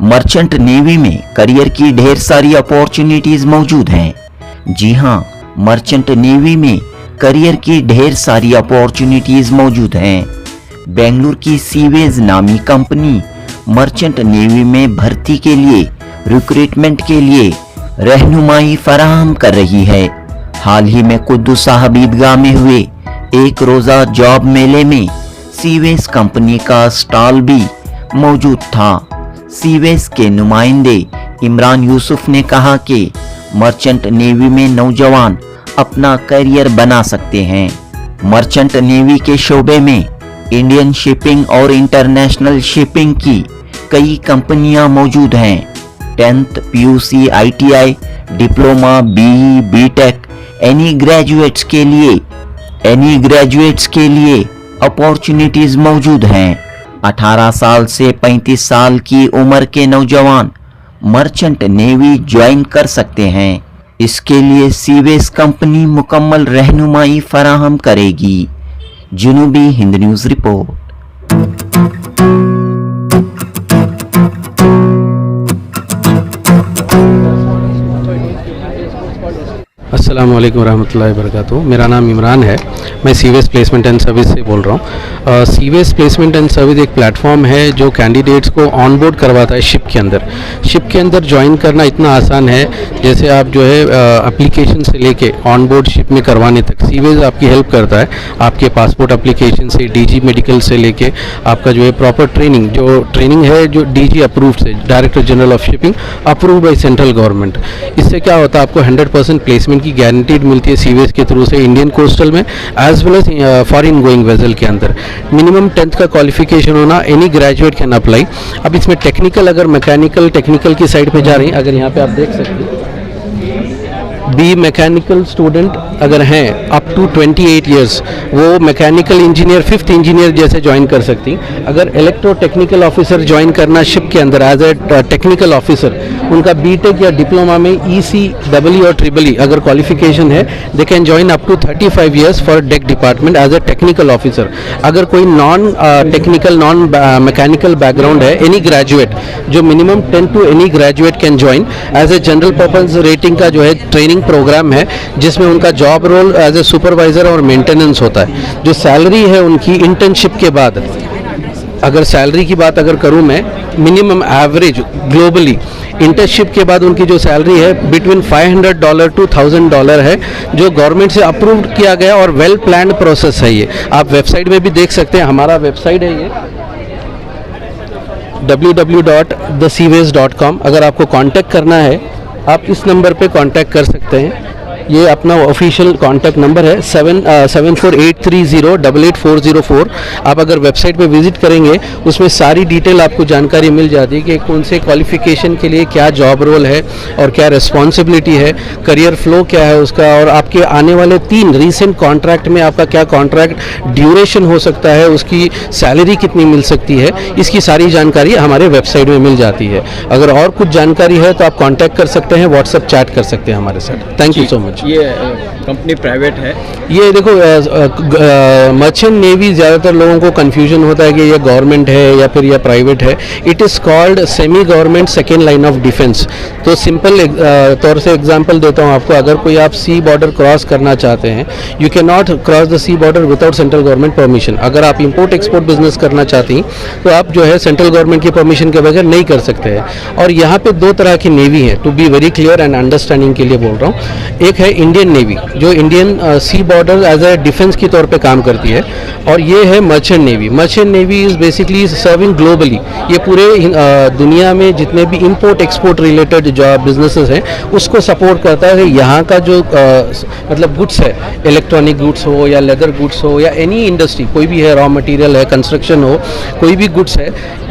Merchant navy में career की ढेर सारी अपॉर्चुनिटीज मौजूद हैं। जी हाँ, मर्चेंट नेवी में करियर की ढेर सारी अपॉर्चुनिटीज मौजूद हैं। बेंगलुरु की सीवेज नामी कंपनी मर्चेंट नेवी में भर्ती के लिए रिक्रूटमेंट के लिए रहनुमाई फराहम कर रही है। हाल ही में कुद्दू साहब ईदगाह में हुए एक रोजा जॉब मेले में सीवेज कंपनी का स्टॉल भी मौजूद था। सीवेज के नुमाइंदे इमरान यूसुफ ने कहा कि मर्चेंट नेवी में नौजवान अपना करियर बना सकते हैं। मर्चेंट नेवी के शोबे में इंडियन शिपिंग और इंटरनेशनल शिपिंग की कई कंपनियां मौजूद हैं। 10th PUC ITI diploma BE BTech any graduates के लिए अपॉर्चुनिटीज मौजूद हैं। 18 साल से 35 साल की उम्र के नौजवान मर्चेंट नेवी ज्वाइन कर सकते हैं। इसके लिए सीवेज कंपनी मुकम्मल रहनुमाई फराहम करेगी। जुनूबी हिंद न्यूज़ रिपोर्ट। अस्सलाम वालेकुम रहमतुल्लाहि वबरकातुहू। मेरा नाम इमरान है। मैं सीवेज प्लेसमेंट एंड सर्विस से बोल रहा हूँ। सीवेज प्लेसमेंट एंड सर्विस एक प्लेटफॉर्म है जो कैंडिडेट्स को ऑनबोर्ड करवाता है शिप के अंदर। शिप के अंदर ज्वाइन करना इतना आसान है, जैसे आप जो है एप्लीकेशन से लेके ऑनबोर्ड शिप में करवाने तक सीवेज आपकी हेल्प करता है। आपके पासपोर्ट एप्लीकेशन से DG मेडिकल से लेके आपका जो है प्रॉपर ट्रेनिंग है जो DG अप्रूव्ड से, director general of shipping approved by central government. इससे क्या होता है, आपको 100% प्लेसमेंट की गारंटीड मिलती है सीवेज के थ्रू से इंडियन कोस्टल में as well as foreign going vessel के अंदर। मिनिमम 10th का क्वालिफिकेशन होना, एनी ग्रेजुएट कैन अप्लाई। अब इसमें टेक्निकल, अगर मैकेनिकल टेक्निकल की साइड पे जा रही हैं, अगर यहाँ पे आप देख सकते हैं बी मैकेनिकल स्टूडेंट अगर हैं अप टू 28 ईयर्स, वो मैकेनिकल इंजीनियर 5th इंजीनियर जैसे ज्वाइन कर सकती। अगर इलेक्ट्रो टेक्निकल ऑफिसर ज्वाइन करना शिप के अंदर एज ए टेक्निकल ऑफिसर, उनका BTech या डिप्लोमा में EC EE और EEE अगर क्वालिफिकेशन है, they can join up to 35 years for deck department as a technical officer. अगर कोई non technical non mechanical background है, एनी ग्रेजुएट जो minimum 10 to any graduate can join as a general purpose rating का जो है training program है, जिसमें उनका job role as a supervisor और मेंटेनेंस होता है। जो सैलरी है उनकी इंटर्नशिप के बाद, अगर सैलरी की बात अगर करूं मैं, मिनिमम एवरेज ग्लोबली इंटर्नशिप के बाद उनकी जो सैलरी है बिटवीन $500 to $1000 है, जो गवर्नमेंट से अप्रूव्ड किया गया और वेल प्लान्ड प्रोसेस है। ये आप वेबसाइट में भी देख सकते हैं, हमारा वेबसाइट है ये www.theseaways.com। अगर आपको कांटेक्ट करना है आप इस नंबर पे कांटेक्ट कर सकते हैं। ये अपना ऑफिशियल कांटेक्ट नंबर है 7483088404। आप अगर वेबसाइट पे विजिट करेंगे उसमें सारी डिटेल आपको जानकारी मिल जाती है कि कौन से क्वालिफिकेशन के लिए क्या जॉब रोल है और क्या रिस्पॉन्सिबिलिटी है, करियर फ्लो क्या है उसका, और आपके आने वाले 3 रीसेंट कॉन्ट्रैक्ट में आपका क्या कॉन्ट्रैक्ट ड्यूरेशन हो सकता है, उसकी सैलरी कितनी मिल सकती है, इसकी सारी जानकारी हमारे वेबसाइट में मिल जाती है। अगर और कुछ जानकारी है तो आप कॉन्टैक्ट कर सकते हैं, व्हाट्सएप चैट कर सकते हैं हमारे साथ। Thank you so much. ये कंपनी प्राइवेट है? ये देखो, मर्चेंट नेवी ज़्यादातर लोगों को कंफ्यूजन होता है कि ये गवर्नमेंट है या फिर ये प्राइवेट है। It is called semi government second line of defence. तो सिंपल तौर से एग्जांपल देता हूँ आपको। अगर कोई आप सी बॉर्डर क्रॉस करना चाहते हैं, you can not cross the sea border without central government permission. अगर आप इंपोर्ट एक्सपोर्ट बिजनेस करना चाहती हैं तो आप जो है सेंट्रल गवर्नमेंट की परमिशन के बगैर नहीं कर सकते हैं। और यहाँ पे 2 तरह की नेवी है, to be very clear and understanding के लिए बोल रहा हूँ। एक है इंडियन नेवी, जो Indian sea border as a defence की तौर पे काम करती है, और ये है merchant navy. Merchant navy is basically serving globally. ये पूरे दुनिया में जितने भी इंपोर्ट एक्सपोर्ट रिलेटेड जो बिजनेसेस हैं उसको सपोर्ट करता है। यहाँ का जो मतलब गुड्स है, इलेक्ट्रॉनिक गुड्स हो या लेदर गुड्स हो या एनी इंडस्ट्री कोई भी है, रॉ मटेरियल है, कंस्ट्रक्शन हो, कोई भी गुड्स है,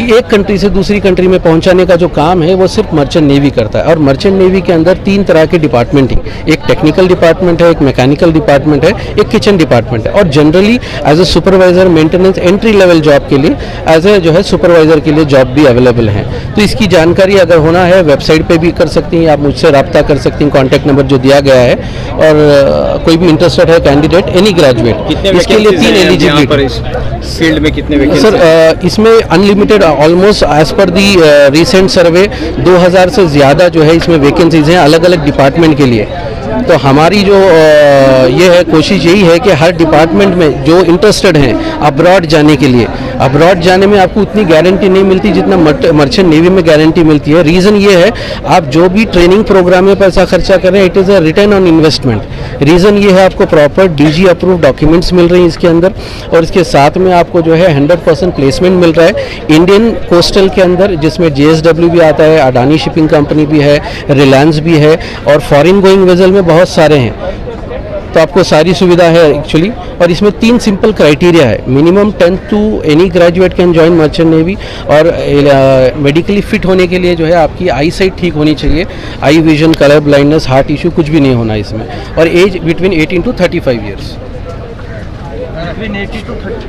एक कंट्री से दूसरी कंट्री में पहुँचाने का जो काम है वो सिर्फ मर्चेंट नेवी करता है। और मर्चेंट नेवी के अंदर 3 तरह के डिपार्टमेंट हैं। एक टेक्निकल डिपार्टमेंट है, एक मैकेनिकल डिपार्टमेंट है, एक किचन डिपार्टमेंट है। और generally as a supervisor maintenance entry level job के लिए एज ए जो है सुपरवाइज़र के लिए जॉब भी अवेलेबल है। तो इसकी जानकारी अगर होना है वेबसाइट पे भी कर सकती हैं, आप मुझसे रब्ता कर सकती हैं, कॉन्टैक्ट नंबर जो दिया गया है। और कोई भी इंटरेस्टेड है कैंडिडेट एनी ग्रेजुएट, इसके लिए 3 एलिजिबिलिटी फील्ड में कितने वैकेंसी? सर इसमें अनलिमिटेड ऑलमोस्ट एज पर दी रिसेंट सर्वे 2000 से ज़्यादा जो है इसमें वैकेंसीज हैं अलग अलग डिपार्टमेंट के लिए। तो हमारी जो ये है कोशिश यही है कि हर डिपार्टमेंट में जो इंटरेस्टेड हैं अब्रॉड जाने के लिए, अब्रॉड जाने में आपको उतनी गारंटी नहीं मिलती जितना मर्चेंट नेवी में गारंटी मिलती है। रीज़न ये है आप जो भी ट्रेनिंग प्रोग्राम में पैसा खर्चा कर रहे हैं it is a return on investment. Reason ये है आपको प्रॉपर DG अप्रूव डॉक्यूमेंट्स मिल रहे हैं इसके अंदर, और इसके साथ में आपको जो है 100% प्लेसमेंट मिल रहा है इंडियन कोस्टल के अंदर, जिसमें JSW भी आता है, अडानी शिपिंग कंपनी भी है, रिलायंस भी है, और फॉरेन गोइंग वेजल में बहुत सारे हैं। तो आपको सारी सुविधा है एक्चुअली। और इसमें 3 सिंपल क्राइटेरिया है। Minimum 10th to any graduate can join merchant navy, और मेडिकली फिट होने के लिए जो है आपकी आई साइट ठीक होनी चाहिए, eye vision, colour blindness, heart issue कुछ भी नहीं होना इसमें, और age between 18 to 35 years,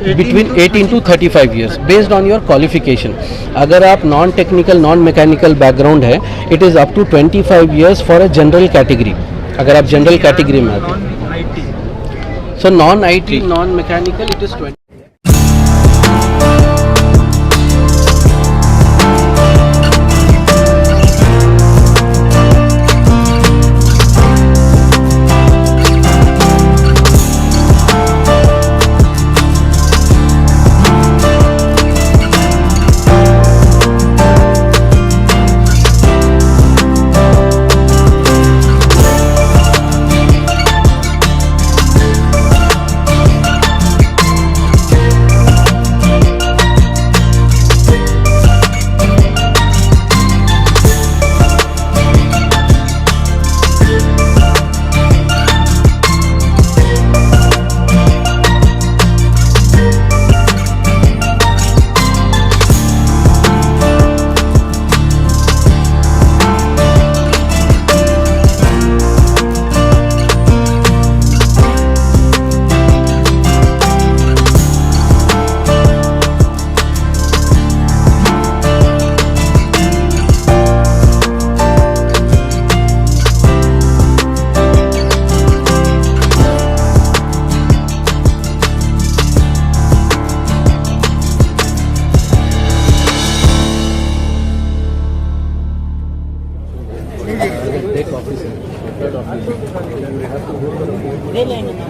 between 18 to 35 years based on your qualification. अगर आप non technical non mechanical background है it is up to 25 years for a general category, अगर आप जनरल कैटेगरी में आते हैं। So non IT non mechanical it is 20। ले लेंगे ना,